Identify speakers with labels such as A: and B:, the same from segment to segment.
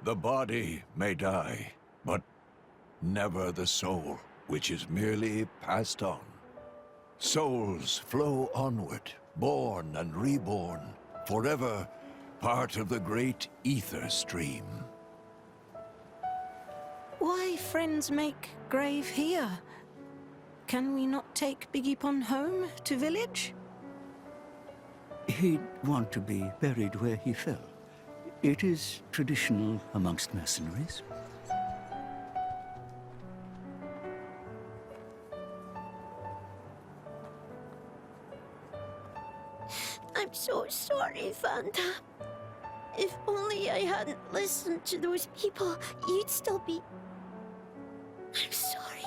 A: The body may die, but never the soul, which is merely passed on. Souls flow onward, born and reborn, forever part of the great ether stream.
B: Why friends make grave here? Can we not take Biggiepon home to village?
C: He'd want to be buried where he fell. It is traditional amongst mercenaries.
D: I'm so sorry, Vandham. If only I hadn't listened to those people, you'd still be... I'm sorry.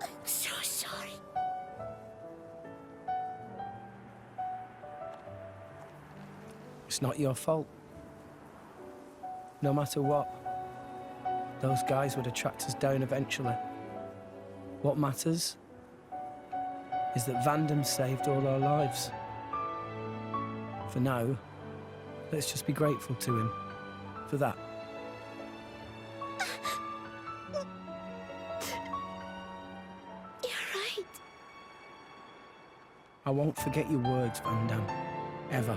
D: I'm so sorry.
E: It's not your fault. No matter what, those guys would have tracked us down eventually. What matters is that Vandham saved all our lives. For now, let's just be grateful to him for that.
D: You're right.
E: I won't forget your words, Vandham, ever.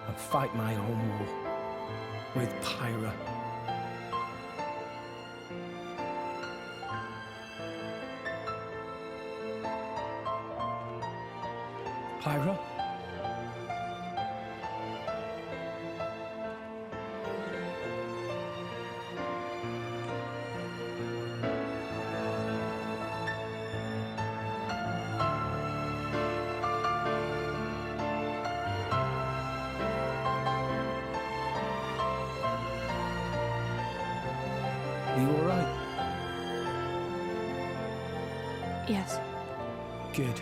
E: And fight my own war with Pyra. Pyra? Are you all right?
B: Yes.
E: Good.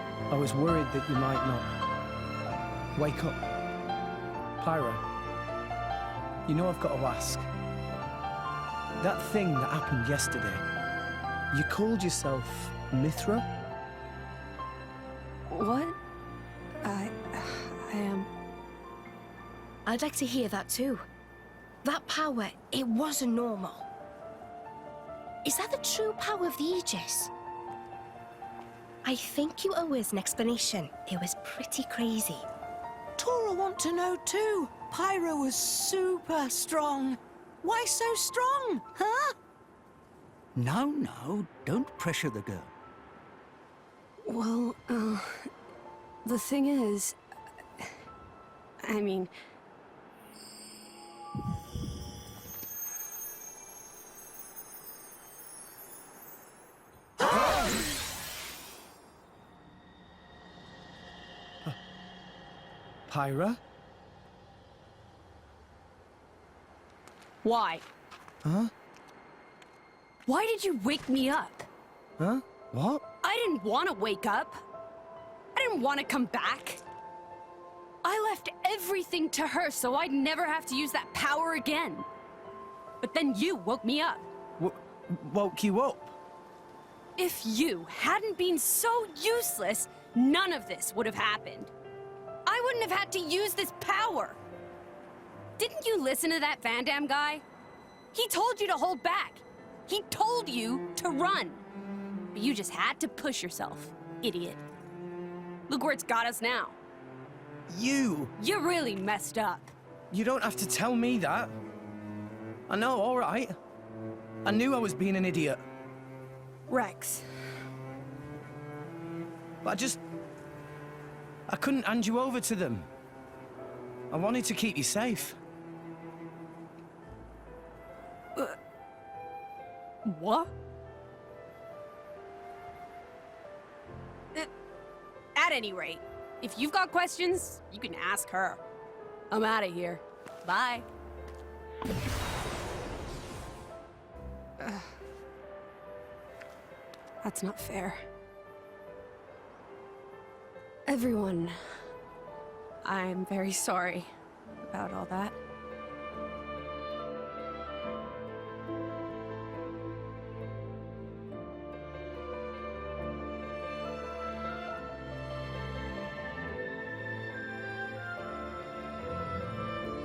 E: I was worried that you might not. Wake up. Pyra, you know I've got to ask. That thing that happened yesterday, you called yourself Mythra?
B: What? I am...
F: I'd like to hear that too. That power, it wasn't normal. Is that the true power of the Aegis? I think you owe us an explanation. It was pretty crazy.
B: Tora want to know too. Pyra was super strong. Why so strong, huh?
C: Now, don't pressure the girl.
G: Well, the thing is... I mean...
E: Pyra?
G: Why?
E: Huh?
G: Why did you wake me up?
E: Huh? What?
G: I didn't want to wake up. I didn't want to come back. I left everything to her so I'd never have to use that power again. But then you woke me up.
E: Woke you up?
G: If you hadn't been so useless, none of this would have happened. I wouldn't have had to use this power. Didn't you listen to that Vandham guy? He told you to hold back. He told you to run. But you just had to push yourself, idiot. Look where it's got us now.
E: You
G: really messed up.
E: You don't have to tell me that. I know, all right. I knew I was being an idiot.
G: Rex.
E: But I couldn't hand you over to them. I wanted to keep you safe.
G: What? At any rate, if you've got questions, you can ask her. I'm out of here. Bye. That's not fair. Everyone, I'm very sorry about all that.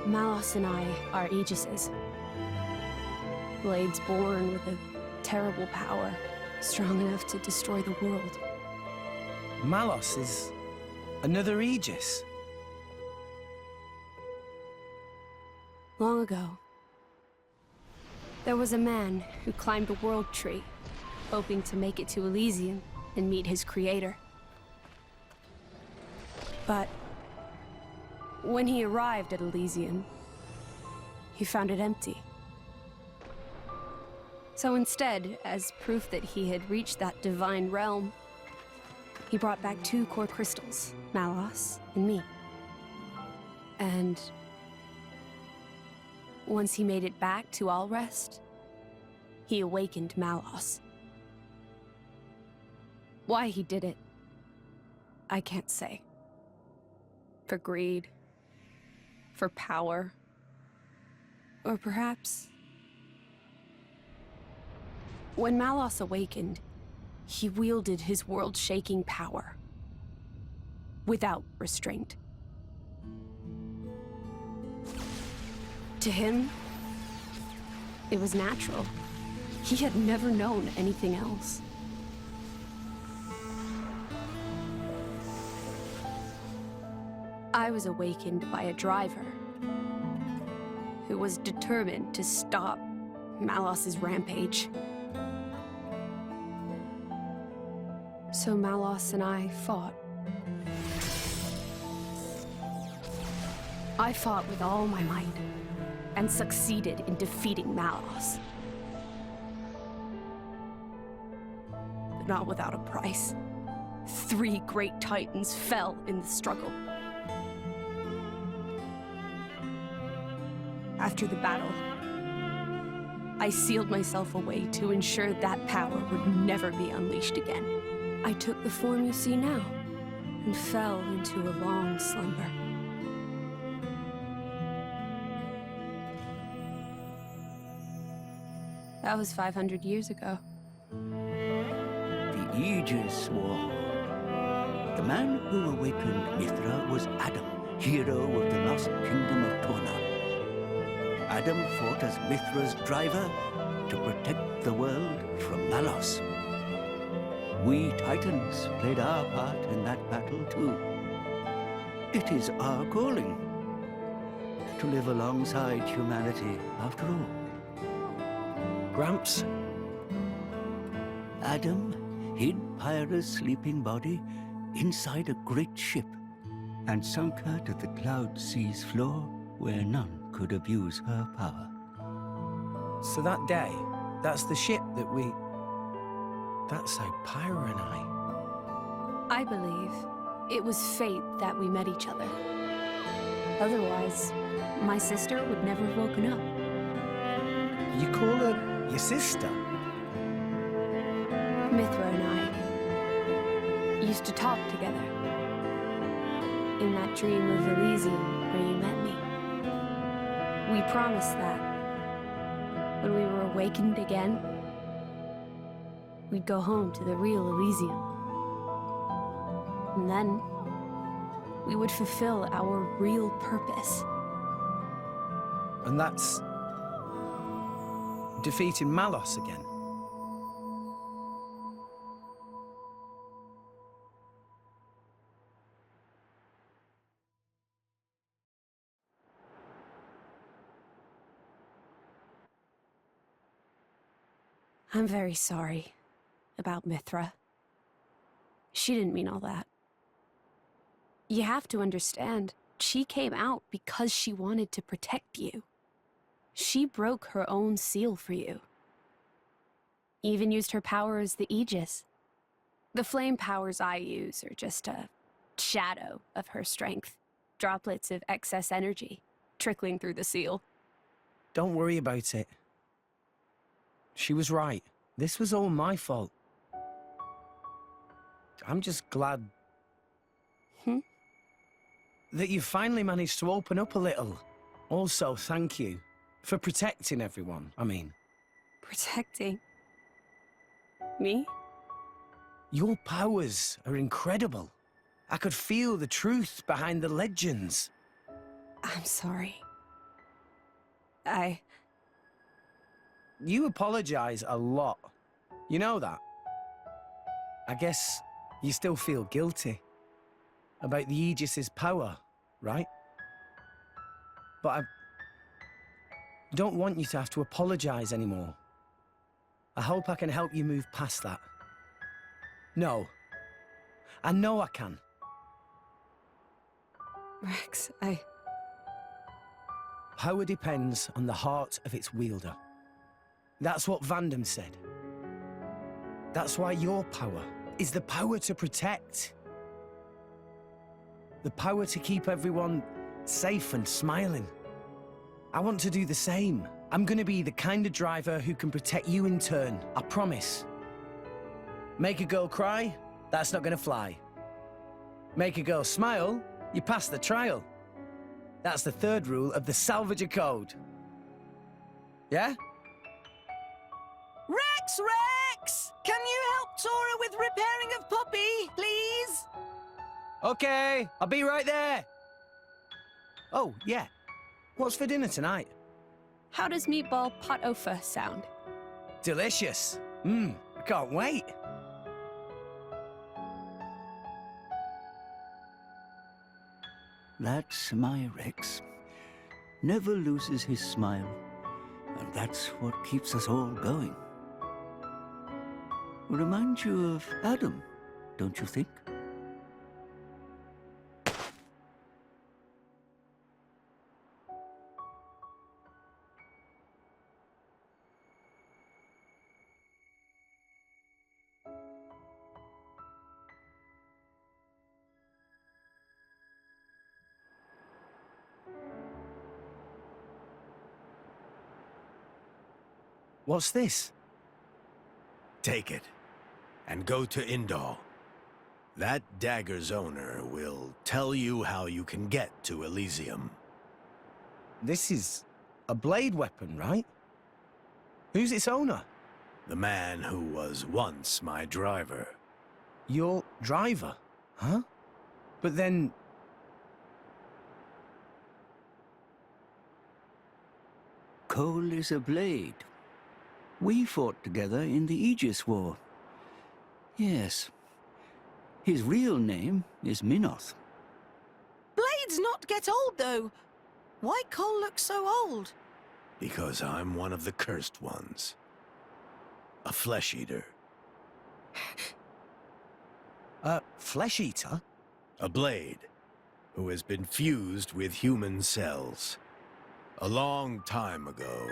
G: Malos and I are Aegises. Blades born with a terrible power, strong enough to destroy the world.
E: Malos is another Aegis.
G: Long ago, there was a man who climbed the World Tree, hoping to make it to Elysium and meet his creator. But when he arrived at Elysium, he found it empty. So instead, as proof that he had reached that divine realm, he brought back 2 core crystals, Malos and me. And once he made it back to Alrest, he awakened Malos. Why he did it, I can't say. For greed, for power, or perhaps... When Malos awakened, he wielded his world-shaking power, without restraint. To him, it was natural. He had never known anything else. I was awakened by a driver who was determined to stop Malos's rampage. So Malos and I fought. I fought with all my might, and succeeded in defeating Malos. But not without a price. 3 great titans fell in the struggle. After the battle, I sealed myself away to ensure that power would never be unleashed again. I took the form you see now, and fell into a long slumber. That was 500 years ago.
C: The Aegis War. The man who awakened Mythra was Adam, hero of the lost kingdom of Tora. Adam fought as Mythra's driver to protect the world from Malos. We Titans played our part in that battle too. It is our calling to live alongside humanity after all.
E: Gramps?
C: Adam hid Pyra's sleeping body inside a great ship and sunk her to the cloud sea's floor where none could abuse her power.
E: So that day, that's the ship that we... That's how Pyra and
G: I believe it was fate that we met each other. Otherwise, my sister would never have woken up.
E: You call her your sister?
G: Mythra and I used to talk together. In that dream of Elysium where you met me. We promised that when we were awakened again, we'd go home to the real Elysium. And then we would fulfill our real purpose.
E: And that's... defeating Malos again.
G: I'm very sorry about Mythra. She didn't mean all that. You have to understand, she came out because she wanted to protect you. She broke her own seal for you. Even used her power as the Aegis. The flame powers I use are just a shadow of her strength. Droplets of excess energy trickling through the seal.
E: Don't worry about it. She was right. This was all my fault. I'm just glad... that you finally managed to open up a little. Also, thank you. For protecting everyone, I mean.
G: Protecting? Me?
E: Your powers are incredible. I could feel the truth behind the legends.
G: I'm sorry.
E: You apologize a lot. You know that? I guess you still feel guilty about the Aegis's power, right? But I don't want you to have to apologize anymore. I hope I can help you move past that. No. I know I can.
G: Rex,
E: Power depends on the heart of its wielder. That's what Vandham said. That's why your power is the power to protect. The power to keep everyone safe and smiling. I want to do the same. I'm gonna be the kind of driver who can protect you in turn, I promise. Make a girl cry? That's not gonna fly. Make a girl smile? You pass the trial. That's the third rule of the Salvager Code. Yeah?
B: Rex! Can you help Tora with repairing of Poppi, please?
E: Okay, I'll be right there. Oh, yeah. What's for dinner tonight?
G: how does meatball pot au feu sound?
E: Delicious. I can't wait.
C: That's my Rex. Never loses his smile. And that's what keeps us all going. Reminds you of Adam, don't you think?
E: What's this?
H: Take it, and go to Indal. That dagger's owner will tell you how you can get to Elysium.
E: This is a blade weapon, right? Who's its owner?
H: The man who was once my driver.
E: Your driver, huh? But then...
C: Cole is a blade. We fought together in the Aegis War. Yes. His real name is Minoth.
B: Blades not get old, though. Why Cole look so old?
H: Because I'm one of the cursed ones. A flesh-eater.
E: A flesh-eater?
H: A blade who has been fused with human cells. A long time ago,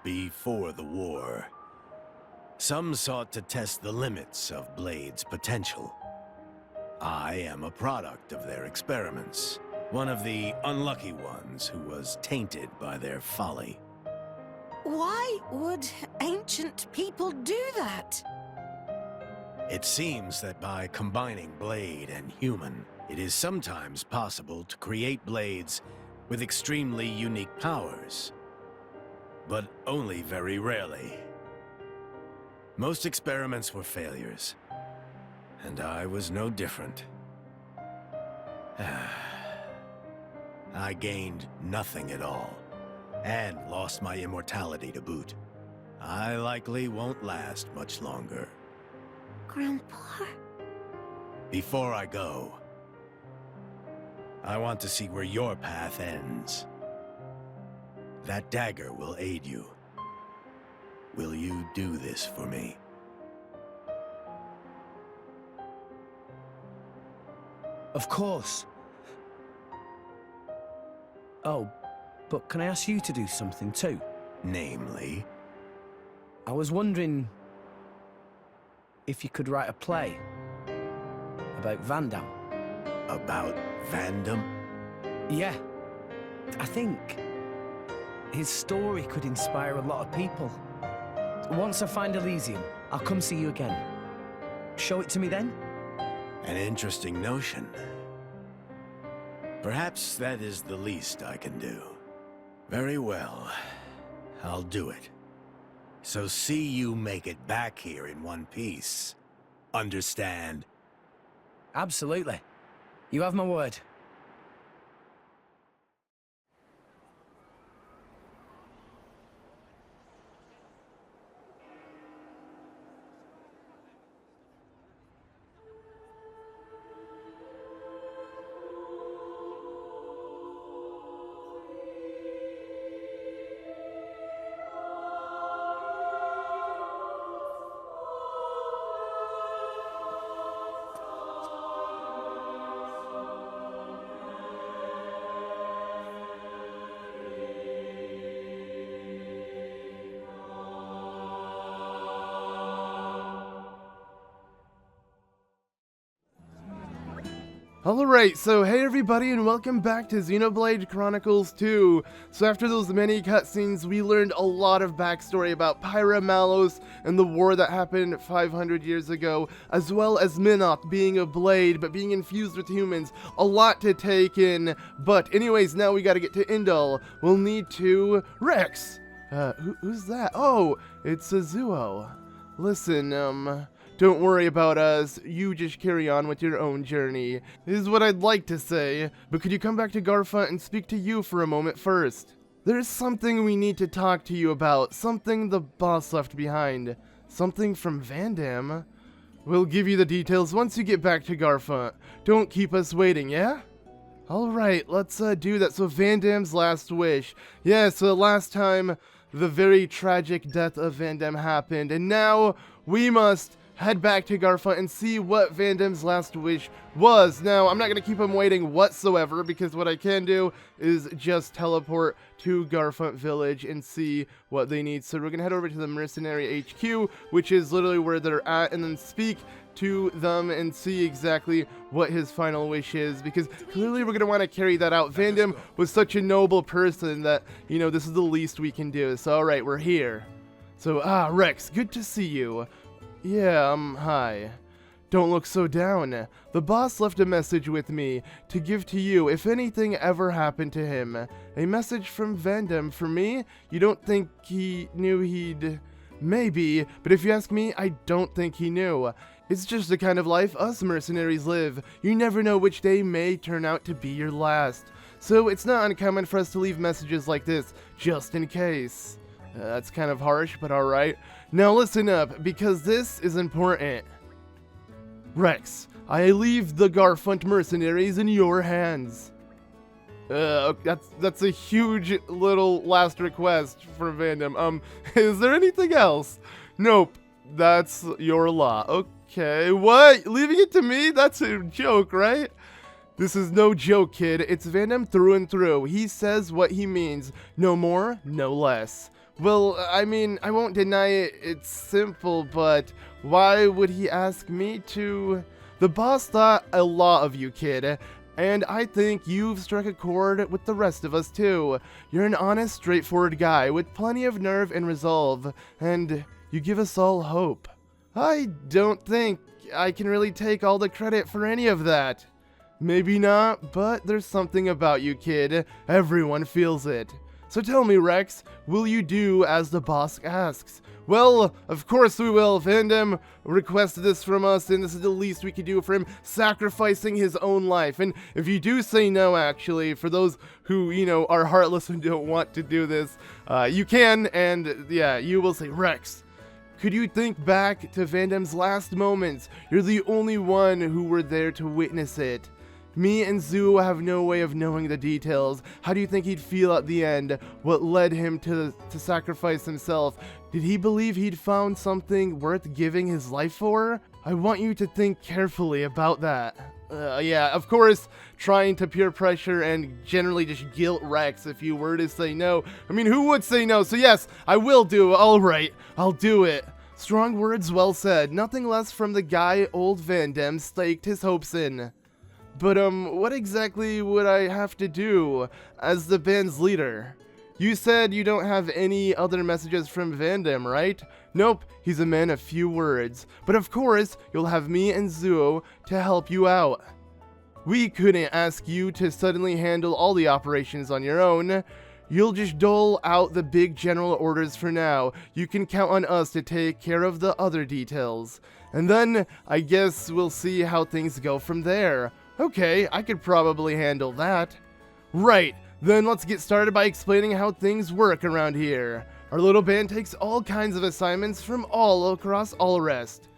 H: before the war, some sought to test the limits of Blade's potential. I am a product of their experiments, one of the unlucky ones who was tainted by their folly.
B: Why would ancient people do that?
H: It seems that by combining Blade and human, it is sometimes possible to create blades with extremely unique powers. But only very rarely. Most experiments were failures, and I was no different. I gained nothing at all, and lost my immortality to boot. I likely won't last much longer.
D: Grandpa?
H: Before I go, I want to see where your path ends. That dagger will aid you. Will you do this for me?
E: Of course. Oh, but can I ask you to do something too?
H: Namely?
E: I was wondering if you could write a play about Vandham.
H: About Vandham?
E: Yeah. I think his story could inspire a lot of people. Once I find Elysium, I'll come see you again. Show it to me then?
H: An interesting notion. Perhaps that is the least I can do. Very well. I'll do it. So see you make it back here in one piece. Understand?
E: Absolutely. You have my word.
I: Alright, so hey everybody and welcome back to Xenoblade Chronicles 2. So after those many cutscenes, we learned a lot of backstory about Pyra, Malos, and the war that happened 500 years ago, as well as Minoth being a blade, but being infused with humans. A lot to take in, but anyways, now we gotta get to Indul. We'll need to... Rex! Who's that? Oh, it's Azuo. Listen, don't worry about us, you just carry on with your own journey, is what I'd like to say, but could you come back to Garfont and speak to you for a moment first? There's something we need to talk to you about, something the boss left behind, something from Vandham. We'll give you the details once you get back to Garfont. Don't keep us waiting, yeah? Alright, let's do that. So Vandham's last wish. Yeah, so last time, the very tragic death of Vandham happened, and now we must head back to Garfont and see what Vandham's last wish was. Now, I'm not going to keep him waiting whatsoever, because what I can do is just teleport to Garfont Village and see what they need. So we're going to head over to the Mercenary HQ, which is literally where they're at, and then speak to them and see exactly what his final wish is, because clearly we're going to want to carry that out. Vandham was such a noble person that, you know, this is the least we can do. So, alright, we're here. So, Rex, good to see you. Yeah, hi. Don't look so down. The boss left a message with me to give to you if anything ever happened to him. A message from Vandham for me? You don't think he knew he'd... Maybe, but if you ask me, I don't think he knew. It's just the kind of life us mercenaries live. You never know which day may turn out to be your last. So it's not uncommon for us to leave messages like this, just in case. That's kind of harsh, but alright. Now listen up, because this is important. Rex, I leave the Garfont Mercenaries in your hands. That's a huge little last request for Vandham. Is there anything else? Nope, that's your law. Okay, what? Leaving it to me? That's a joke, right? This is no joke, kid. It's Vandham through and through. He says what he means. No more, no less. Well, I mean, I won't deny it, it's simple, but why would he ask me to? The boss thought a lot of you, kid, and I think you've struck a chord with the rest of us too. You're an honest, straightforward guy with plenty of nerve and resolve, and you give us all hope. I don't think I can really take all the credit for any of that. Maybe not, but there's something about you, kid. Everyone feels it. So tell me, Rex, will you do as the boss asks? Well, of course we will. Vandham requested this from us, and this is the least we could do for him, sacrificing his own life. And if you do say no, actually, for those who, you know, are heartless and don't want to do this, you can, and yeah, you will say, Rex, could you think back to Vandham's last moments? You're the only one who were there to witness it. Me and Zoo have no way of knowing the details. How do you think he'd feel at the end? What led him to sacrifice himself? Did he believe he'd found something worth giving his life for? I want you to think carefully about that. Yeah, of course, trying to peer pressure and generally just guilt Rex if you were to say no. I mean, who would say no? So yes, I will do. Alright, I'll do it. Strong words, well said. Nothing less from the guy old Vandham staked his hopes in. But, what exactly would I have to do as the band's leader? You said you don't have any other messages from Vandham, right? Nope, he's a man of few words. But of course, you'll have me and Zuo to help you out. We couldn't ask you to suddenly handle all the operations on your own. You'll just dole out the big general orders for now. You can count on us to take care of the other details. And then, I guess we'll see how things go from there. Okay, I could probably handle that. Right, then let's get started by explaining how things work around here. Our little band takes all kinds of assignments from all across Allrest.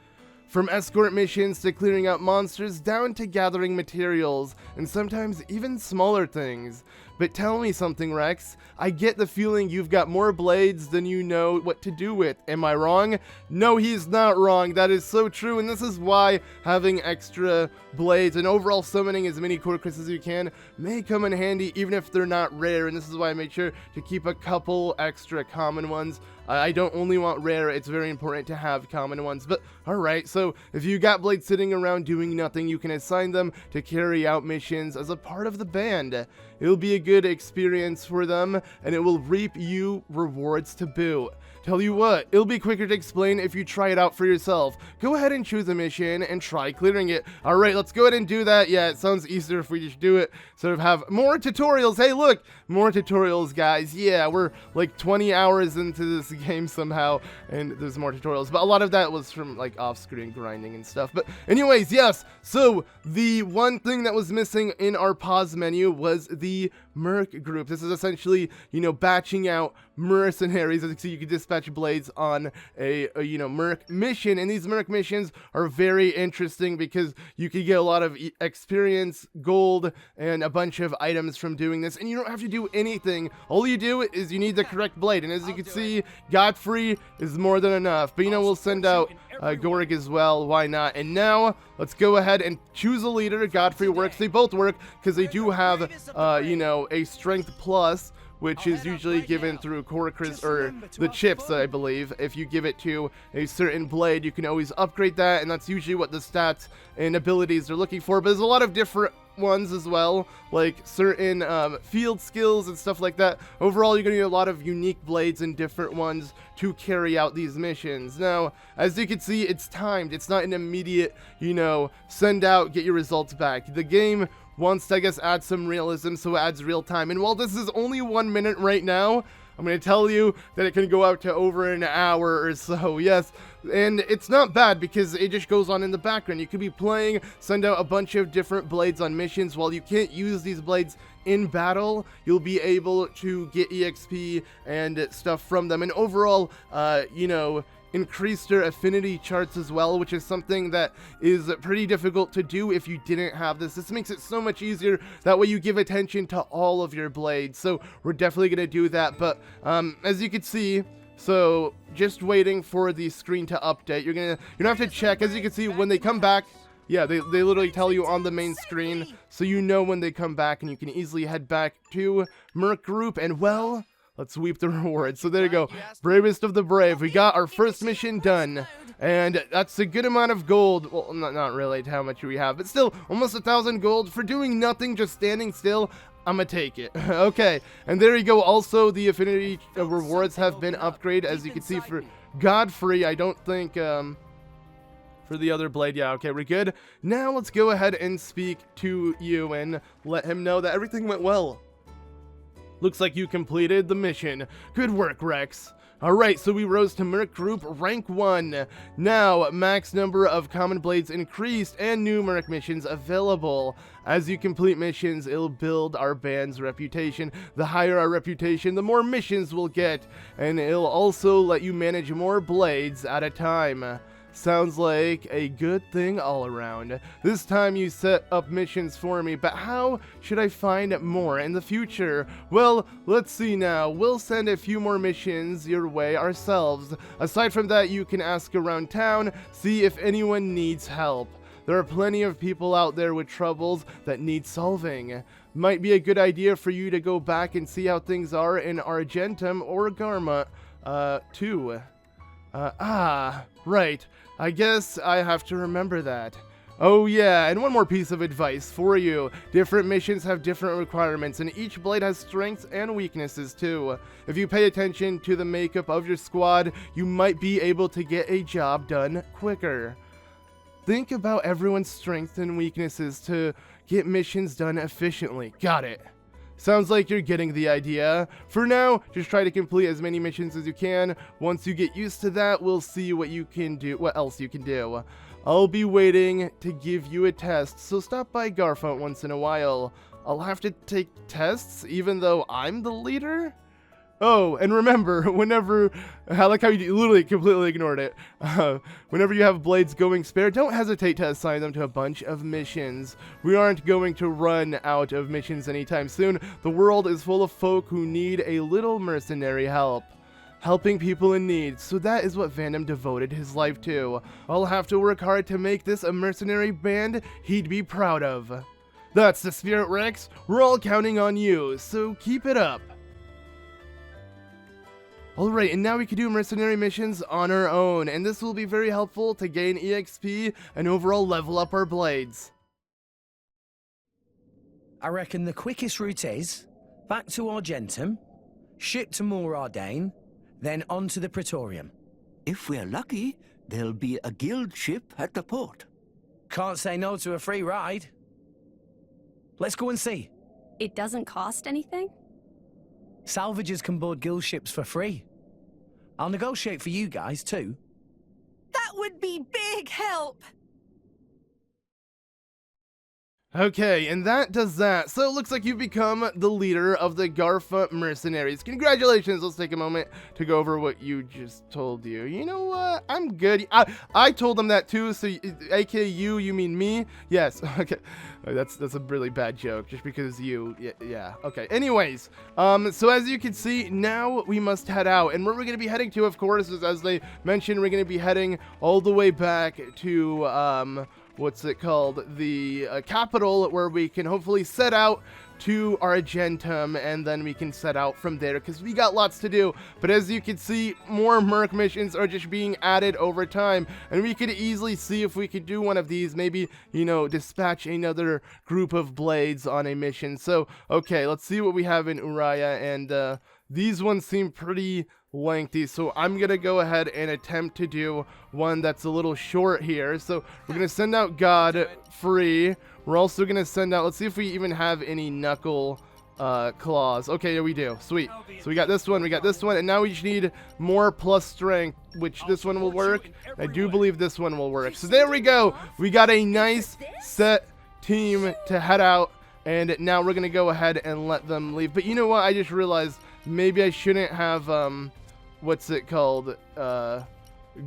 I: From escort missions to clearing out monsters down to gathering materials, and sometimes even smaller things. But tell me something, Rex. I get the feeling you've got more blades than you know what to do with. Am I wrong? No, he's not wrong. That is so true, and this is why having extra blades and overall summoning as many Corcus as you can may come in handy, even if they're not rare, and this is why I made sure to keep a couple extra common ones. I don't only want rare, it's very important to have common ones. But alright, so if you got blades sitting around doing nothing, you can assign them to carry out missions as a part of the band. It'll be a good experience for them, and it will reap you rewards to boot. Tell you what, it'll be quicker to explain if you try it out for yourself. Go ahead and choose a mission and try clearing it. Alright, let's go ahead and do that. Yeah, it sounds easier if we just do it. Sort of have more tutorials. Hey, look! More tutorials, guys. Yeah, we're like 20 hours into this game somehow, and there's more tutorials. But a lot of that was from like off-screen grinding and stuff. But anyways, yes. So the one thing that was missing in our pause menu was the merc group. This is essentially, you know, batching out mercenaries. As you can see, you can dispatch blades on a merc mission, and these merc missions are very interesting because you can get a lot of experience, gold, and a bunch of items from doing this, and you don't have to do anything. All you do is you need the correct blade, and as you can see, Godfrey is more than enough. But you know, we'll send out Gorg as well, why not? And now let's go ahead and choose a leader. Godfrey works, they both work because they do have a strength plus, which is usually given through Corcus or the chips, I believe. If you give it to a certain blade, you can always upgrade that, and that's usually what the stats and abilities are looking for. But there's a lot of different ones as well, like certain field skills and stuff like that. Overall, you're gonna need a lot of unique blades and different ones to carry out these missions. Now, as you can see, it's timed. It's not an immediate, send out, get your results back. The game wants to, I guess, add some realism, so it adds real time. And while this is only 1 minute right now, I'm going to tell you that it can go out to over an hour or so, yes. And it's not bad because it just goes on in the background. You could be playing, send out a bunch of different blades on missions. While you can't use these blades in battle, you'll be able to get EXP and stuff from them. And overall, increase their affinity charts as well, which is something that is pretty difficult to do if you didn't have this. This makes it so much easier. That way you give attention to all of your blades. So we're definitely going to do that. But as you can see, so just waiting for the screen to update. You don't have to check. As you can see, when they come back, yeah, they literally tell you on the main screen, so you know when they come back, and you can easily head back to Merc Group, and well, let's sweep the rewards. So there you go. Bravest of the brave. We got our first mission done. And that's a good amount of gold. Well, not really how much we have, but still almost 1,000 gold for doing nothing, just standing still. I'm gonna take it. Okay. And there you go. Also, the affinity rewards have been upgraded, as you can see, for Godfrey. I don't think, for the other blade. Yeah, okay, we're good. Now let's go ahead and speak to you and let him know that everything went well. Looks like you completed the mission. Good work, Rex. Alright, so we rose to Merc Group Rank 1. Now, max number of common blades increased and new Merc missions available. As you complete missions, it'll build our band's reputation. The higher our reputation, the more missions we'll get. And it'll also let you manage more blades at a time. Sounds like a good thing all around. This time you set up missions for me, but how should I find more in the future? Well, let's see now. We'll send a few more missions your way ourselves. Aside from that, you can ask around town, see if anyone needs help. There are plenty of people out there with troubles that need solving. Might be a good idea for you to go back and see how things are in Argentum or Garma, too. Right. I guess I have to remember that. Oh yeah, and one more piece of advice for you. Different missions have different requirements, and each blade has strengths and weaknesses too. If you pay attention to the makeup of your squad, you might be able to get a job done quicker. Think about everyone's strengths and weaknesses to get missions done efficiently. Got it. Sounds like you're getting the idea. For now, just try to complete as many missions as you can. Once you get used to that, we'll see what else you can do. I'll be waiting to give you a test, so stop by Garfont once in a while. I'll have to take tests even though I'm the leader? Oh, and remember, whenever, I like how you literally completely ignored it. Whenever you have blades going spare, don't hesitate to assign them to a bunch of missions. We aren't going to run out of missions anytime soon. The world is full of folk who need a little mercenary help. Helping people in need, so that is what Vandham devoted his life to. I'll have to work hard to make this a mercenary band he'd be proud of. That's the spirit, Rex. We're all counting on you, so keep it up. Alright, and now we can do mercenary missions on our own, and this will be very helpful to gain EXP and overall level up our blades.
E: I reckon the quickest route is back to Argentum, ship to Mor Ardain, then on to the Praetorium.
C: If we're lucky, there'll be a guild ship at the port.
E: Can't say no to a free ride. Let's go and see.
G: It doesn't cost anything?
E: Salvagers can board guild ships for free. I'll negotiate for you guys, too.
B: That would be big help.
I: Okay, and that does that. So it looks like you've become the leader of the Garfont Mercenaries. Congratulations. Let's take a moment to go over what you just told you. You know what? I'm good. I told them that too, so aka you mean me? Yes. Okay. That's a really bad joke just because you yeah. Okay. Anyways, so as you can see, now we must head out. And where we're going to be heading to, of course, is as they mentioned, we're going to be heading all the way back to what's it called? The capital, where we can hopefully set out to Argentum, and then we can set out from there, because we got lots to do. But as you can see, more merc missions are just being added over time, and we could easily see if we could do one of these, maybe, you know, dispatch another group of blades on a mission. So, okay, let's see what we have in Uriah, and these ones seem pretty lengthy, so I'm gonna go ahead and attempt to do one that's a little short here. So we're gonna send out God free. We're also gonna send out, let's see if we even have any knuckle claws. Okay, yeah, we do. Sweet. So we got this one, and now we just need more plus strength, which this one will work. I do believe this one will work. So there we go. We got a nice set team to head out, and now we're gonna go ahead and let them leave. But you know what? I just realized maybe I shouldn't have what's it called,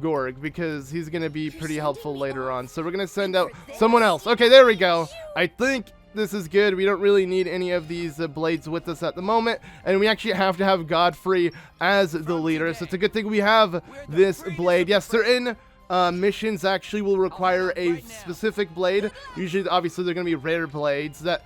I: Gorg, because he's gonna be pretty helpful later on. So we're gonna send out someone else. Okay, there we go. I think this is good. We don't really need any of these blades with us at the moment, and we actually have to have Godfrey as the leader, so it's a good thing we have this blade. Yes, certain missions actually will require a specific blade. Usually, obviously, they're gonna be rare blades that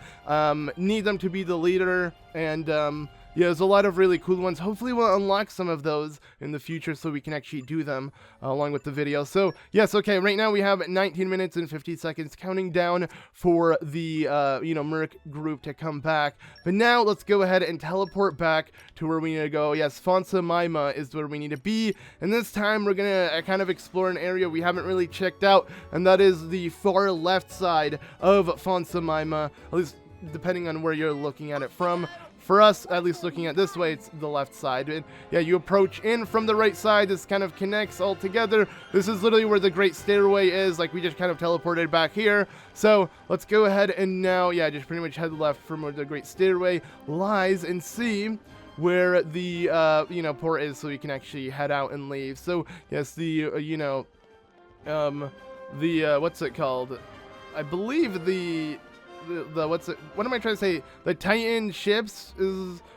I: need them to be the leader, and yeah, there's a lot of really cool ones. Hopefully we'll unlock some of those in the future so we can actually do them along with the video. So, yes, okay, right now we have 19 minutes and 50 seconds counting down for the, you know, merc group to come back. But now let's go ahead and teleport back to where we need to go. Yes, Fonsa Myma is where we need to be. And this time we're going to kind of explore an area we haven't really checked out, and that is the far left side of Fonsa Myma, at least depending on where you're looking at it from. For us, at least looking at this way, it's the left side. And yeah, you approach in from the right side. This kind of connects all together. This is literally where the Great Stairway is. Like, we just kind of teleported back here. So let's go ahead and now, yeah, just pretty much head left from where the Great Stairway lies and see where the, you know, port is, so we can actually head out and leave. So, yes, the, you know, what's it called? I believe the what am I trying to say? The Titan ships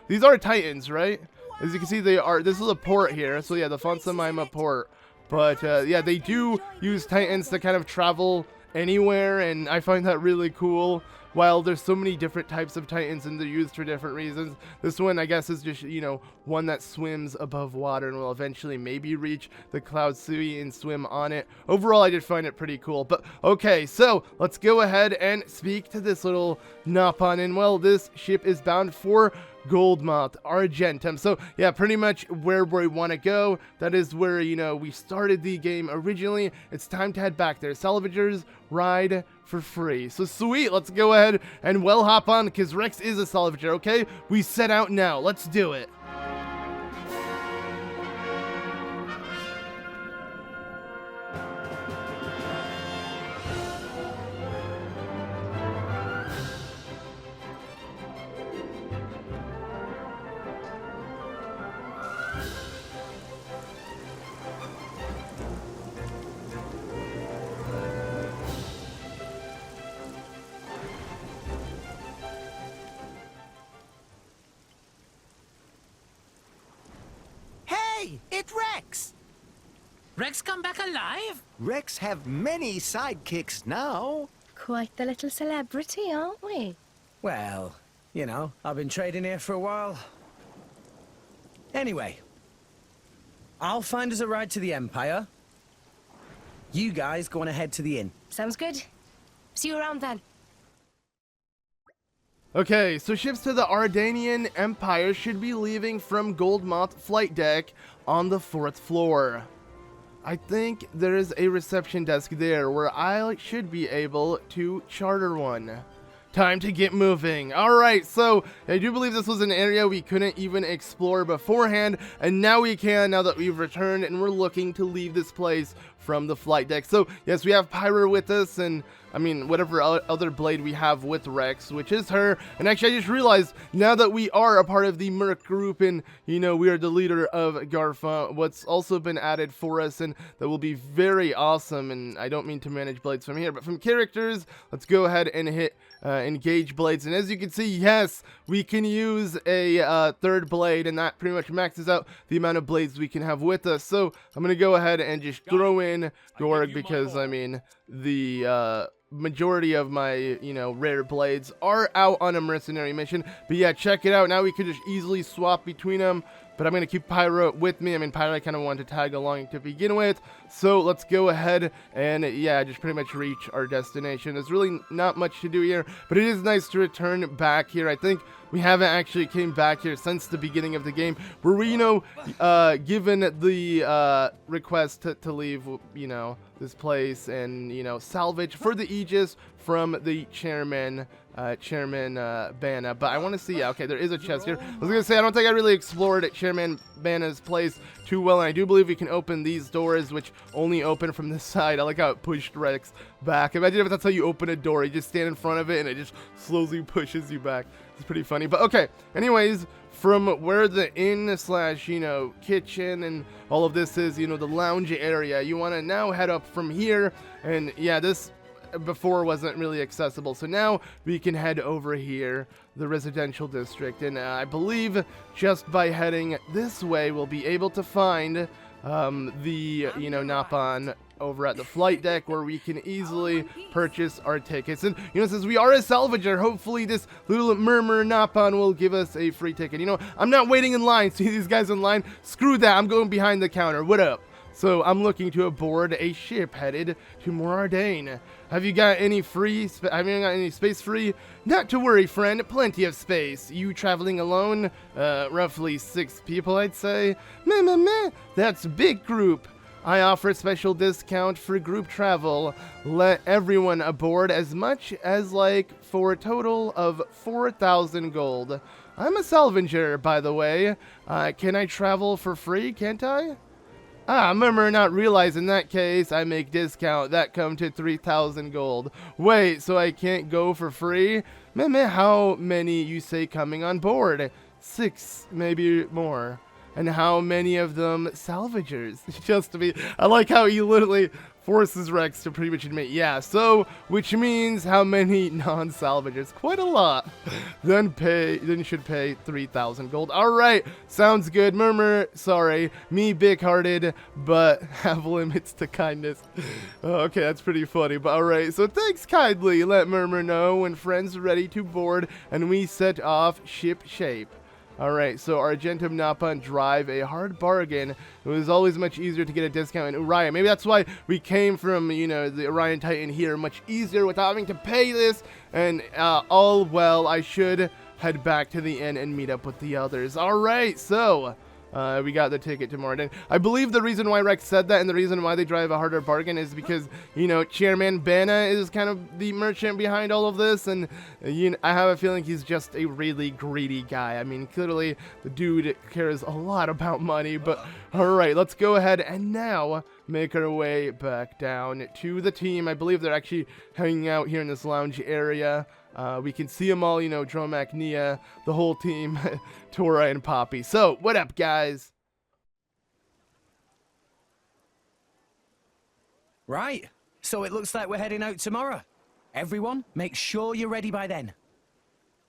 I: these are Titans, right? As you can see, this is a port here. So yeah, the Fonsa Myma port. But yeah, they do use Titans to kind of travel anywhere, and I find that really cool. While there's so many different types of Titans and they're used for different reasons, this one, I guess, is just, you know, one that swims above water and will eventually maybe reach the Cloud Sea and swim on it. Overall, I just find it pretty cool. But okay, so let's go ahead and speak to this little Napon. And well, this ship is bound for Goldmouth, Argentum. So yeah, pretty much where we want to go. That is where, you know, we started the game originally. It's time to head back there. Salvagers ride for free. So sweet, let's go ahead and well hop on, because Rex is a salvager. Okay, we set out now. Let's do it.
J: at Rex. Rex come back alive?
H: Rex have many sidekicks now.
F: Quite the little celebrity, aren't we?
E: Well, you know, I've been trading here for a while. Anyway, I'll find us a ride to the Empire. You guys go on ahead to the inn.
F: Sounds good. See you around then.
I: Okay, so ships to the Ardainian Empire should be leaving from Goldmouth flight deck on the 4th floor. I think there is a reception desk there where I should be able to charter one. Time to get moving. Alright, so I do believe this was an area we couldn't even explore beforehand, and now we can, now that we've returned, and we're looking to leave this place from the flight deck. So, yes, we have Pyra with us, and, I mean, whatever other blade we have with Rex, which is her. And actually, I just realized, now that we are a part of the Merc group, and, you know, we are the leader of Garfont, what's also been added for us, and that will be very awesome, and I don't mean to manage blades from here, but from characters, let's go ahead and hit engage blades. And as you can see, yes, we can use a third blade, and that pretty much maxes out the amount of blades we can have with us. So I'm going to go ahead and just throw in Gorg, because, I mean, the majority of my, you know, rare blades are out on a mercenary mission. But yeah, check it out. Now we could just easily swap between them. But I'm going to keep Pyra with me. I mean, Pyra kind of wanted to tag along to begin with. So let's go ahead and, yeah, just pretty much reach our destination. There's really not much to do here, but it is nice to return back here. I think we haven't actually came back here since the beginning of the game. Were we, you know, given the request to leave, you know, this place and, you know, salvage for the Aegis from the Chairman Bana. But I want to see, yeah, okay, there is a chest here. I was going to say, I don't think I really explored Chairman Bana's place too well, and I do believe we can open these doors, which only open from this side. I like how it pushed Rex back. Imagine if that's how you open a door. You just stand in front of it, and it just slowly pushes you back. It's pretty funny. But okay, anyways, from where the inn slash, you know, kitchen and all of this is, you know, the lounge area, you want to now head up from here, and yeah, this before wasn't really accessible, so now we can head over here, the residential district, and I believe just by heading this way we'll be able to find the, you know, Napon over at the flight deck, where we can easily purchase our tickets. And, you know, since we are a salvager, hopefully this little murmur Napon will give us a free ticket. You know, I'm not waiting in line. See these guys in line? Screw that, I'm going behind the counter. What up? So I'm looking to aboard a ship headed to Mor Ardain. Have you got any space free? Not to worry, friend. Plenty of space. You traveling alone? Roughly 6 people, I'd say. Meh. That's a big group. I offer a special discount for group travel. Let everyone aboard as much as, like, for a total of 4,000 gold. I'm a salvager, by the way. Can I travel for free, can't I? I remember not realizing in that case I make discount that come to 3,000 gold. Wait, so I can't go for free? Meh, how many you say coming on board? 6, maybe more. And how many of them salvagers? Just to be, I like how he literally forces Rex to pretty much admit, yeah, so, which means how many non-salvagers? Quite a lot. Then you should pay 3,000 gold. Alright, sounds good. Murmur, sorry, me big-hearted, but have limits to kindness. Okay, that's pretty funny, but alright, so thanks kindly. Let Murmur know when friends are ready to board, and we set off ship shape. Alright, so Argentum Napon drive, a hard bargain. It was always much easier to get a discount in Orion. Maybe that's why we came from, you know, the Orion Titan here much easier without having to pay this. And all well, I should head back to the inn and meet up with the others. Alright, so we got the ticket to Mor Ardain. I believe the reason why Rex said that and the reason why they drive a harder bargain is because, you know, Chairman Bana is kind of the merchant behind all of this, and you know, I have a feeling he's just a really greedy guy. I mean, clearly the dude cares a lot about money, but alright, let's go ahead and now make our way back down to the team. I believe they're actually hanging out here in this lounge area. We can see them all, you know, Dromach, Nia, the whole team, Tora and Poppi. So, what up, guys?
E: Right, so it looks like we're heading out tomorrow. Everyone, make sure you're ready by then.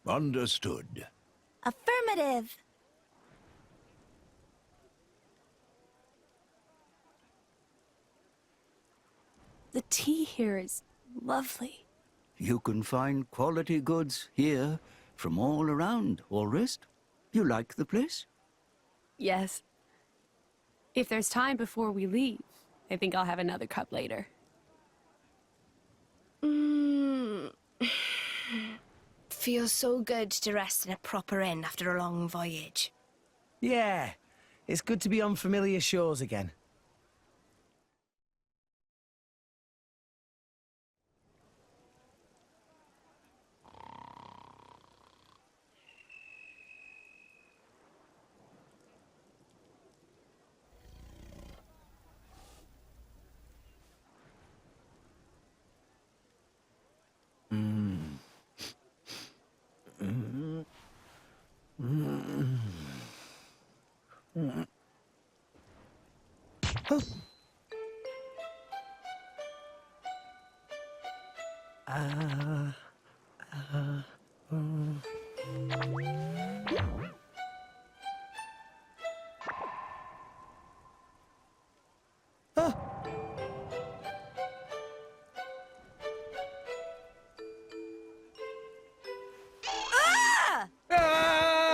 A: Understood.
D: Affirmative.
G: The tea here is lovely.
C: You can find quality goods here from all around, Allrest. You like the place?
G: Yes. If there's time before we leave, I think I'll have another cup later.
F: Feels so good to rest in a proper inn after a long voyage.
E: Yeah, it's good to be on familiar shores again.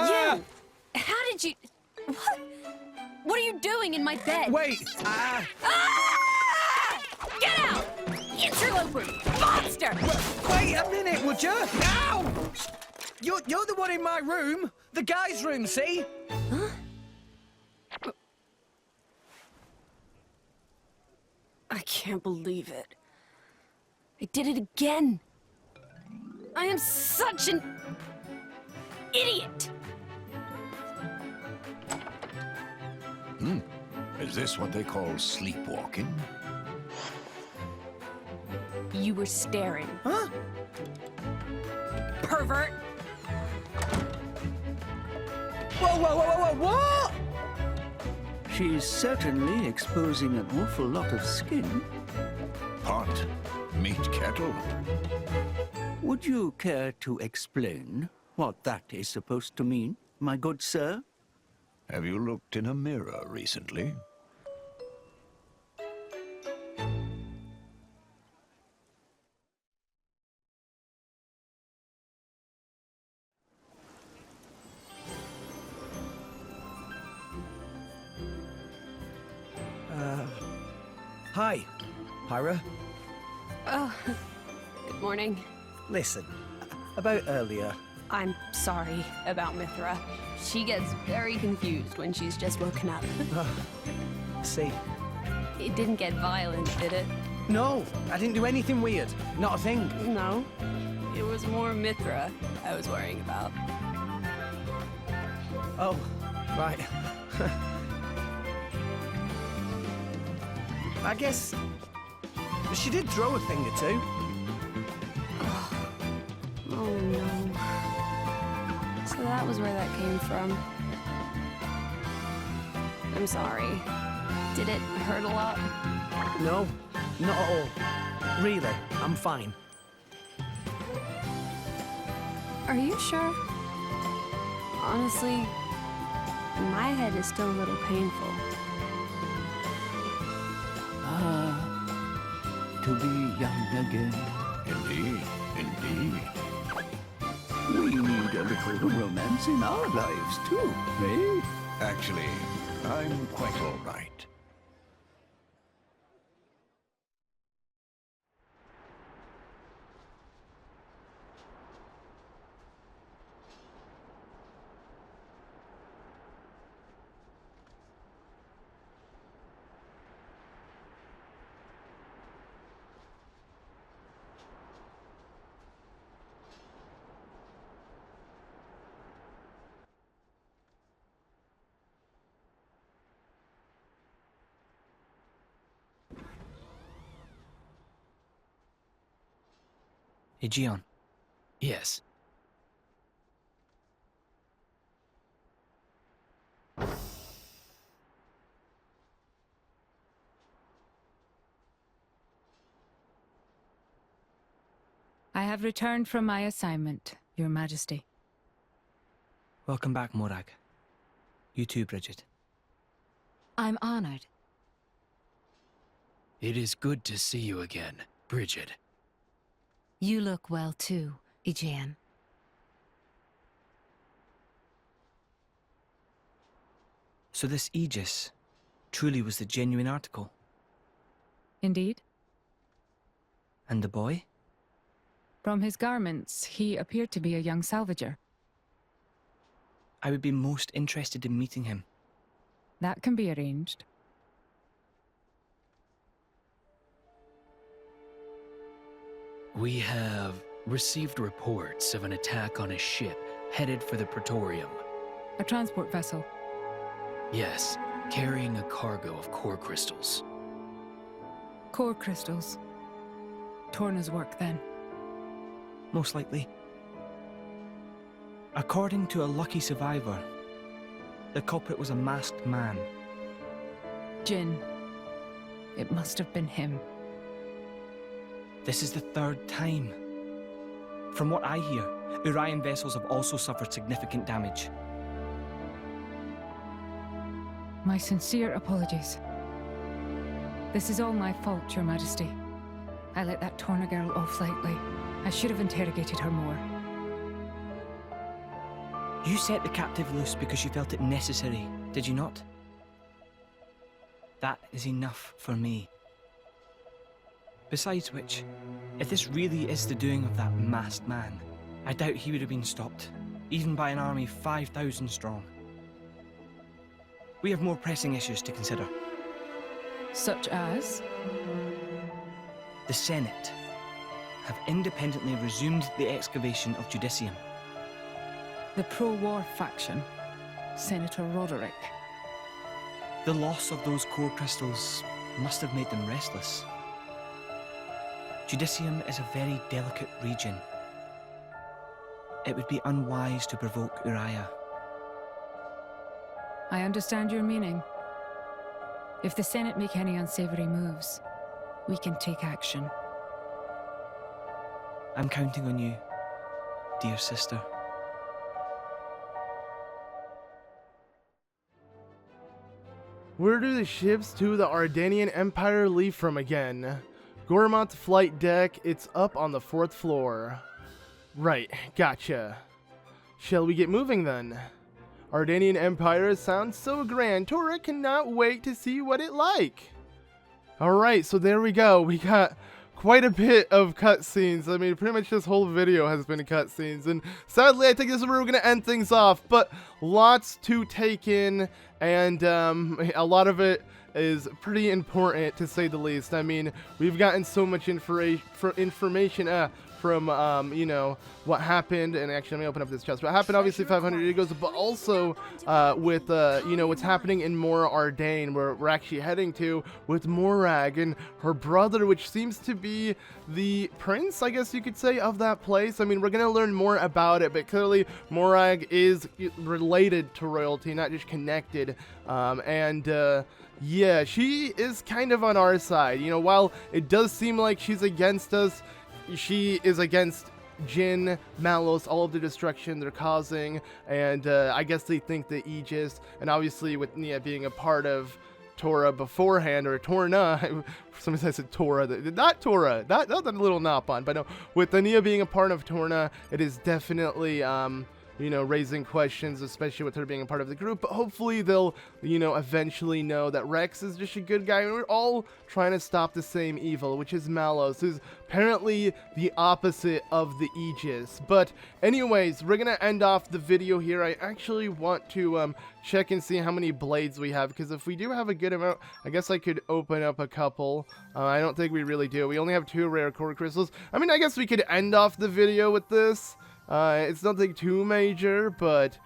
G: You! How did you... What? What are you doing in my bed?
E: Wait!
G: Ah! Get out! Interloper! Monster!
E: Wait a minute, would you? Ow! You're the one in my room. The guy's room, see?
G: Huh? I can't believe it. I did it again. I am such an idiot.
A: Is this what they call sleepwalking?
G: You were staring.
E: Huh?
G: Pervert!
E: Whoa, what?
C: She's certainly exposing an awful lot of skin.
A: Pot, meat kettle.
C: Would you care to explain what that is supposed to mean, my good sir?
A: Have you looked in a mirror recently?
E: Hi, Pyra.
G: Oh, good morning.
E: Listen, about earlier.
G: I'm sorry about Mythra. She gets very confused when she's just woken up.
E: See?
G: It didn't get violent, did it?
E: No, I didn't do anything weird. Not a thing.
G: No. It was more Mythra I was worrying about.
E: Oh, right. I guess she did throw a thing or two.
G: Oh no. So that was where that came from. I'm sorry. Did it hurt a lot?
E: No, not at all. Really, I'm fine.
G: Are you sure? Honestly, my head is still a little painful.
C: To be young again.
A: Indeed, indeed.
C: We need a little romance in our lives, too, eh?
A: Actually, I'm quite all right.
J: Aegeon. Yes.
K: I have returned from my assignment, Your Majesty.
J: Welcome back, Morag. You too, Bridget.
K: I'm honored.
J: It is good to see you again, Bridget.
K: You look well too, Aegean.
L: So this Aegis truly was the genuine article?
K: Indeed.
L: And the boy?
K: From his garments, he appeared to be a young salvager.
L: I would be most interested in meeting him.
K: That can be arranged.
J: We have received reports of an attack on a ship headed for the Praetorium.
K: A transport vessel.
J: Yes, carrying a cargo of core crystals.
K: Core crystals. Torna's work, then.
L: Most likely. According to a lucky survivor, the culprit was a masked man.
K: Jin. It must have been him.
L: This is the third time. From what I hear, Urian vessels have also suffered significant damage.
K: My sincere apologies. This is all my fault, Your Majesty. I let that Torna girl off lightly. I should have interrogated her more.
L: You set the captive loose because you felt it necessary, did you not? That is enough for me. Besides which, if this really is the doing of that masked man, I doubt he would have been stopped, even by an army 5,000 strong. We have more pressing issues to consider.
K: Such as?
L: The Senate have independently resumed the excavation of Judicium.
K: The pro-war faction. Senator Roderick.
L: The loss of those core crystals must have made them restless. Judicium is a very delicate region. It would be unwise to provoke Uriah.
K: I understand your meaning. If the Senate make any unsavory moves, we can take action.
L: I'm counting on you, dear sister.
I: Where do the ships to the Ardanian Empire leave from again? Gourmont flight deck, it's up on the 4th floor. Right, gotcha. Shall we get moving then? Ardanian Empire sounds so grand, Tora cannot wait to see what it like. Alright, so there we go, we got quite a bit of cutscenes. I mean, pretty much this whole video has been cutscenes, and sadly I think this is where we're going to end things off, but lots to take in, and a lot of it is pretty important, to say the least. I mean, we've gotten so much information from, you know, what happened, and actually, let me open up this chest. What happened, obviously, 500 years ago, but also with, you know, what's happening in Mor Ardain, where we're actually heading to with Morag and her brother, which seems to be the prince, I guess you could say, of that place. I mean, we're going to learn more about it, but clearly Morag is related to royalty, not just connected, yeah, she is kind of on our side. You know, while it does seem like she's against us, she is against Jin, Malos, all of the destruction they're causing, and I guess they think the Aegis, and obviously with Nia being a part of Tora beforehand, or Torna, for some reason I said Tora, not Tora, not the little Napon, but no, with the Nia being a part of Torna, it is definitely, you know, raising questions, especially with her being a part of the group, but hopefully they'll, you know, eventually know that Rex is just a good guy, and we're all trying to stop the same evil, which is Malos, who's apparently the opposite of the Aegis. But anyways, we're gonna end off the video here. I actually want to check and see how many blades we have, because if we do have a good amount, I guess I could open up a couple. I don't think we really do. We only have 2 rare core crystals. I mean, I guess we could end off the video with this. It's nothing too major, but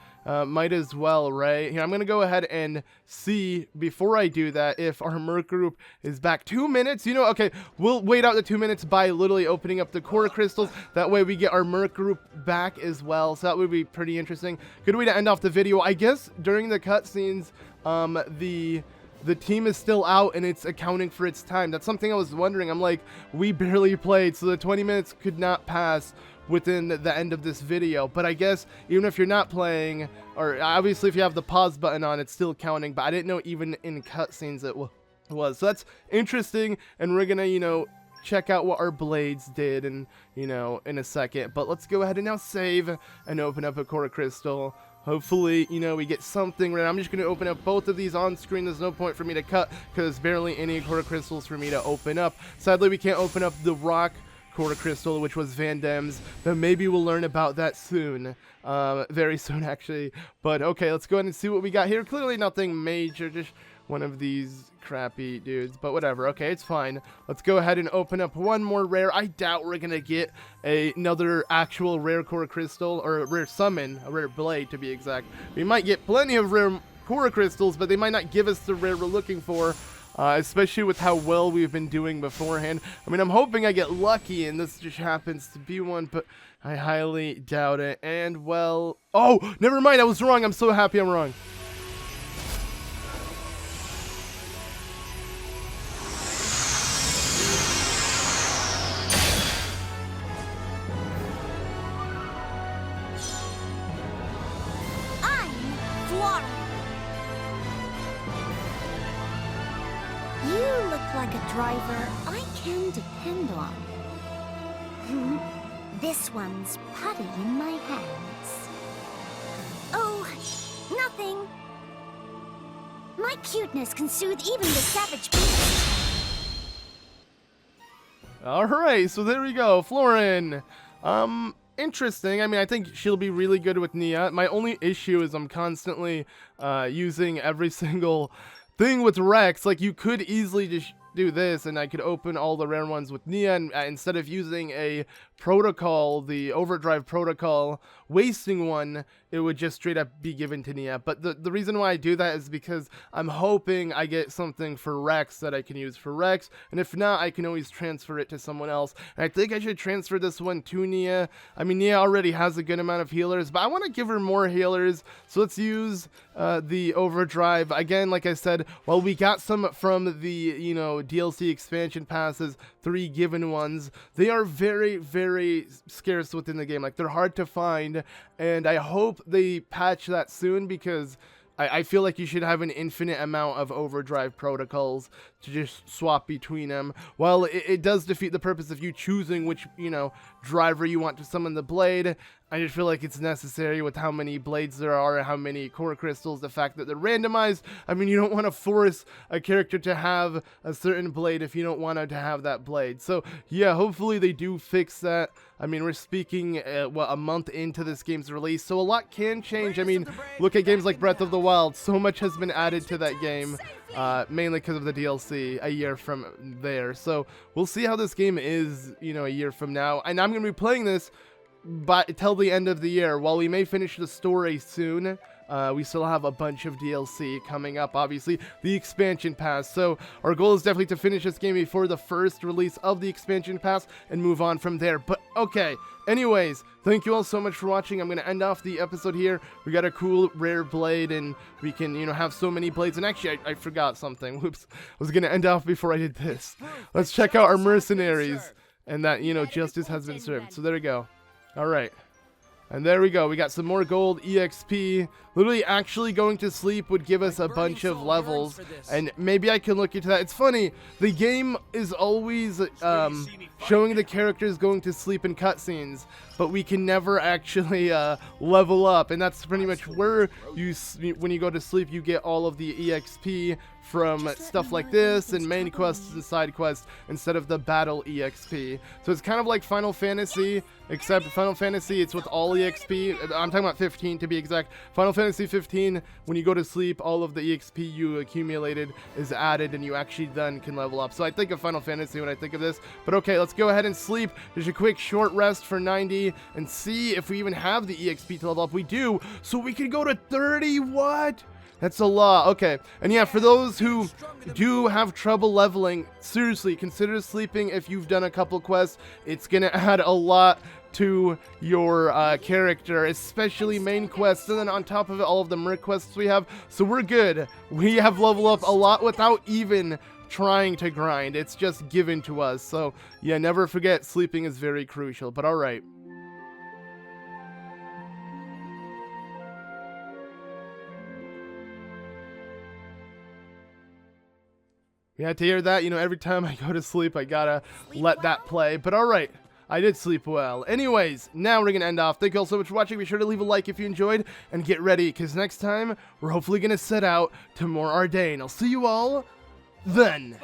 I: might as well, right? Here, I'm going to go ahead and see, before I do that, if our merc group is back. 2 minutes? You know, okay, we'll wait out the 2 minutes by literally opening up the core crystals. That way we get our merc group back as well, so that would be pretty interesting. Good way to end off the video. I guess during the cutscenes, the team is still out and it's accounting for its time. That's something I was wondering. I'm like, we barely played, so the 20 minutes could not pass within the end of this video. But I guess even if you're not playing, or obviously if you have the pause button on, it's still counting, but I didn't know even in cutscenes was. So that's interesting, and we're gonna, you know, check out what our blades did, and, you know, in a second. But let's go ahead and now save and open up a core crystal. Hopefully, you know, we get something right. I'm just going to open up both of these on screen. There's no point for me to cut because there's barely any core crystals for me to open up. Sadly, we can't open up the rock core crystal, which was Vandham's, but maybe we'll learn about that soon. Very soon, actually. But okay, let's go ahead and see what we got here. Clearly nothing major, just one of these crappy dudes, but whatever. Okay, it's fine. Let's go ahead and open up one more rare. I doubt we're gonna get another actual rare core crystal, or a rare summon, a rare blade to be exact. We might get plenty of rare core crystals, but they might not give us the rare we're looking for, especially with how well we've been doing beforehand. I mean, I'm hoping I get lucky and this just happens to be one, but I highly doubt it. And well, oh, never mind, I was wrong. I'm so happy I'm wrong.
D: You look like a driver I can depend on. This one's putty in my hands. Oh, nothing. My cuteness can soothe even the savage beast.
I: Alright, so there we go. Floren. Interesting. I mean, I think she'll be really good with Nia. My only issue is I'm constantly using every single thing with Rex. Like, you could easily just do this and I could open all the rare ones with Nia, and instead of using a protocol, the overdrive protocol, wasting one, it would just straight up be given to Nia. But the reason why I do that is because I'm hoping I get something for Rex that I can use for Rex, and if not, I can always transfer it to someone else. And I think I should transfer this one to Nia. I mean, Nia already has a good amount of healers, but I want to give her more healers, so let's use the overdrive. Again, like I said, while we got some from the, you know, DLC expansion passes, 3 given ones, they are very, very scarce within the game. Like, they're hard to find, and I hope they patch that soon, because I feel like you should have an infinite amount of overdrive protocols to just swap between them. While it does defeat the purpose of you choosing which, you know, driver you want to summon the blade, I just feel like it's necessary with how many blades there are and how many core crystals, the fact that they're randomized. I mean, you don't want to force a character to have a certain blade if you don't want them to have that blade. So, yeah, hopefully they do fix that. I mean, we're speaking, what, a month into this game's release, so a lot can change. I mean, look at games like Breath of the Wild. So much has been added to that game, mainly because of the DLC a year from there. So, we'll see how this game is, you know, a year from now. And I'm going to be playing this till the end of the year. While we may finish the story soon, we still have a bunch of DLC coming up, obviously, the expansion pass. So our goal is definitely to finish this game before the first release of the expansion pass and move on from there. But okay, anyways, thank you all so much for watching. I'm going to end off the episode here. We got a cool rare blade, and we can, you know, have so many blades. And actually, I forgot something. Whoops. I was going to end off before I did this. Let's check out our mercenaries, and that, you know, justice has been served. So there we go. Alright, and there we go. We got some more gold EXP. Literally, actually going to sleep would give us a bunch of levels, and maybe I can look into that. It's funny, the game is always showing the characters going to sleep in cutscenes, but we can never actually level up, and that's pretty much where you, when you go to sleep, you get all of the EXP from stuff like this and main quests and side quests instead of the battle EXP. So it's kind of like Final Fantasy, except Final Fantasy, it's with all EXP. I'm talking about 15 to be exact. Final Fantasy 15, when you go to sleep, all of the EXP you accumulated is added, and you actually then can level up. So I think of Final Fantasy when I think of this. But okay, let's go ahead and sleep. There's a quick short rest for 90 and see if we even have the EXP to level up. We do, so we could go to 30. What? That's a lot. Okay. And yeah, for those who do have trouble leveling, seriously, consider sleeping if you've done a couple quests. It's going to add a lot to your character, especially main quests, and then on top of it, all of the merc quests we have. So we're good. We have leveled up a lot without even trying to grind. It's just given to us. So yeah, never forget, sleeping is very crucial. But alright. You had to hear that, you know, every time I go to sleep, I gotta let that play. But alright, I did sleep well. Anyways, now we're gonna end off. Thank you all so much for watching. Be sure to leave a like if you enjoyed, and get ready, because next time, we're hopefully gonna set out to Mor Ardain. I'll see you all then.